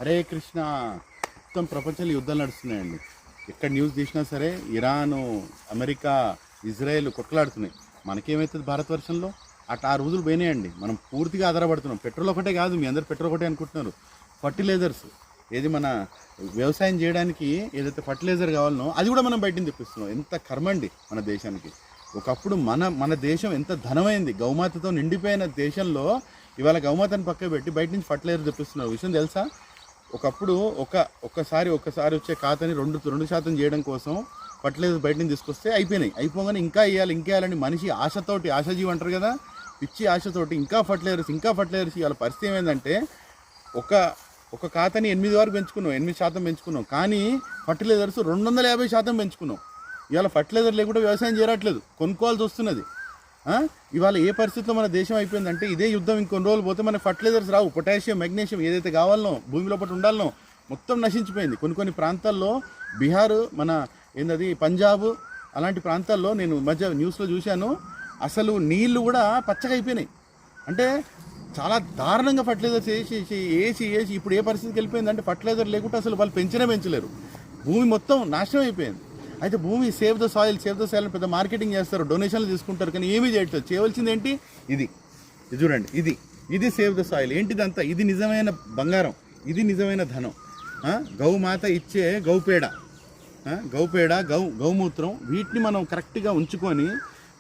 హరే కృష్ణ. మొత్తం ప్రపంచంలో యుద్ధాలు నడుస్తున్నాయండి. ఎక్కడ న్యూస్ తీసినా సరే ఇరాను, అమెరికా, ఇజ్రాయెల్ కొట్లాడుతున్నాయి. మనకేమవుతుంది భారతవర్షంలో? ఆ రోజులు పోయినాయండి. మనం పూర్తిగా ఆధారపడుతున్నాం. పెట్రోల్ ఒకటే కాదు, మీ అందరు పెట్రోల్ ఒకటే అనుకుంటున్నారు. ఫర్టిలైజర్స్ ఏది మన వ్యవసాయం చేయడానికి ఏదైతే ఫర్టిలైజర్ కావాలనో అది కూడా మనం బయటని తెప్పిస్తున్నాం. ఎంత కర్మండి మన దేశానికి. ఒకప్పుడు మన దేశం ఎంత ధనమైంది, గౌమాతతో నిండిపోయిన దేశంలో ఇవాళ గౌమాతను పక్క పెట్టి బయట నుంచి ఫర్టిలైజర్ తెప్పిస్తున్నారు. విషయం తెలుసా? ఒకప్పుడు ఒక్కసారి వచ్చే ఖాతాని 2% చేయడం కోసం ఫర్టిలైజర్ బయట నుంచి తీసుకొస్తే అయిపోగానే ఇంకా వేయాలని మనిషి ఆశతోటి, ఆశాజీవి అంటారు కదా, పిచ్చి ఆశతోటి ఇంకా ఫర్టిలైజర్స్ ఇవాళ పరిస్థితి ఏమైందంటే ఒక ఖాతాని 8 వరకు పెంచుకున్నాం, 8% పెంచుకున్నాం. కానీ ఫర్టిలైజర్స్ 250% పెంచుకున్నాం. ఇవాళ ఫర్టిలైజర్ లేకుండా వ్యవసాయం చేయట్లేదు, కొనుక్కోవాల్సి వస్తున్నది. ఇవాళ ఏ పరిస్థితిలో మన దేశం అయిపోయిందంటే, ఇదే యుద్ధం ఇంకొన్ని రోజులు పోతే మనకు ఫర్టిలైజర్స్ రావు. పొటాషియం, మెగ్నీషియం ఏదైతే కావాలనో భూమిలో పట్టు ఉండాలనో మొత్తం నశించిపోయింది. కొన్ని ప్రాంతాల్లో బీహార్, పంజాబ్ అలాంటి ప్రాంతాల్లో నేను మధ్య న్యూస్లో చూశాను, అసలు నీళ్లు కూడా పచ్చగా అయిపోయినాయి. అంటే చాలా దారుణంగా ఫర్టిలైజర్స్ వేసి ఇప్పుడు ఏ పరిస్థితికి వెళ్ళిపోయిందంటే ఫర్టిలైజర్ లేకుండా అసలు వాళ్ళు పెంచలేరు. భూమి మొత్తం నాశనం అయిపోయింది. అయితే భూమి సేవ్ ద సాయిల్ అని పెద్ద మార్కెటింగ్ చేస్తారు, డొనేషన్లు తీసుకుంటారు, కానీ ఏమీ చేయట్లేదు. చేయవలసింది ఏంటి? ఇది చూడండి, ఇది సేవ్ ద సాయిల్. ఏంటిదంతా? ఇది నిజమైన బంగారం, ఇది నిజమైన ధనం. గౌమాత ఇచ్చే గౌపేడ, గౌమూత్రం, వీటిని మనం కరెక్ట్గా ఉంచుకొని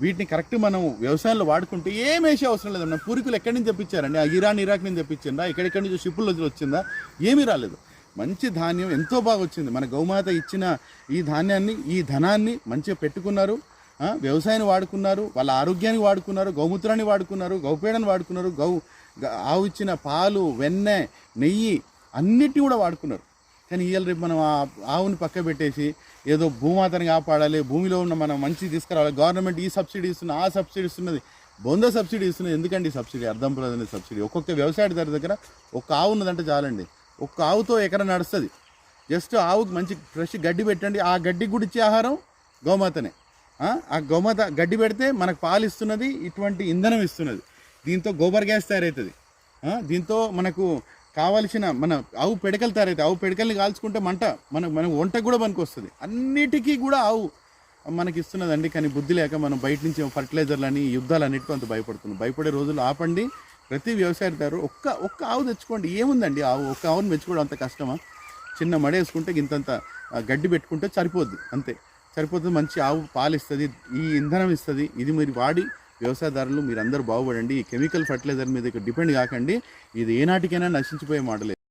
వీటిని కరెక్ట్ మనం వ్యవసాయంలో వాడుకుంటే ఏం వేసే అవసరం లేదన్న. పూర్వీకులు ఎక్కడి నుంచి తెప్పించారండి? ఇరాక్ నుంచి తెప్పించిందా? ఎక్కడెక్కడి నుంచి షిప్పుల్లో వచ్చిందా? ఏమీ రాలేదు. మంచి ధాన్యం ఎంతో బాగా వచ్చింది. మన గౌమాత ఇచ్చిన ఈ ధాన్యాన్ని, ఈ ధనాన్ని మంచిగా పెట్టుకున్నారు, వ్యవసాయాన్ని వాడుకున్నారు, వాళ్ళ ఆరోగ్యానికి వాడుకున్నారు, గౌమూత్రాన్ని వాడుకున్నారు, గౌపేడని వాడుకున్నారు, ఆవు ఇచ్చిన పాలు, వెన్నె, నెయ్యి అన్నిటిని కూడా వాడుకున్నారు. కానీ ఇవాళ రేపు మనం ఆవుని పక్క పెట్టేసి ఏదో భూమాతని కాపాడాలి, భూమిలో ఉన్న మనం మంచి తీసుకురావాలి, గవర్నమెంట్ ఈ సబ్సిడీ ఇస్తున్నది, ఆ సబ్సిడీ ఇస్తున్నది, బొంద సబ్సిడీ ఇస్తున్నది. ఎందుకండి సబ్సిడీ? అర్థం ప్రధాన సబ్సిడీ. ఒక్కొక్క వ్యవసాయదారు దగ్గర ఒక ఆవు ఉన్నదంటే చాలండి, ఒక్క ఆవుతో ఎకరం నడుస్తుంది. జస్ట్ ఆవుకి మంచి ఫ్రెష్ గడ్డి పెట్టండి, ఆ గడ్డికి కూడా ఇచ్చే ఆహారం గౌమాతనే. ఆ గౌమాత గడ్డి పెడితే మనకు పాలు ఇస్తున్నది, ఇటువంటి ఇంధనం ఇస్తున్నది. దీంతో గోబర్ గ్యాస్ తయారవుతుంది. దీంతో మనకు కావలసిన మన ఆవు పిడకలు తయారవుతాయి. ఆవు పిడకల్ని కాల్చుకుంటే మన వంటకు కూడా పనికి వస్తుంది. అన్నిటికీ కూడా ఆవు మనకి ఇస్తున్నదండి. కానీ బుద్ధి లేక మనం బయట నుంచి ఫర్టిలైజర్లని, యుద్ధాలు అన్నిటికీ అంత భయపడుతున్నాం. భయపడే రోజులు ఆపండి. ప్రతి వ్యవసాయదారు ఒక్క ఆవు తెచ్చుకోండి. ఏముందండి ఒక్క ఆవును పెంచుకోవడం అంత కష్టమా? చిన్న మడేసుకుంటే ఇంతంత గడ్డి పెట్టుకుంటే సరిపోద్ది, అంతే సరిపోతుంది. మంచి ఆవు పాలు ఇస్తుంది, ఈ ఇంధనం ఇస్తుంది. ఇది మీరు వాడి వ్యవసాయదారులు మీరందరూ బాగుపడండి. ఈ కెమికల్ ఫర్టిలైజర్ మీద డిపెండ్ కాకండి. ఇది ఏనాటికైనా నశించిపోయే మోడలే.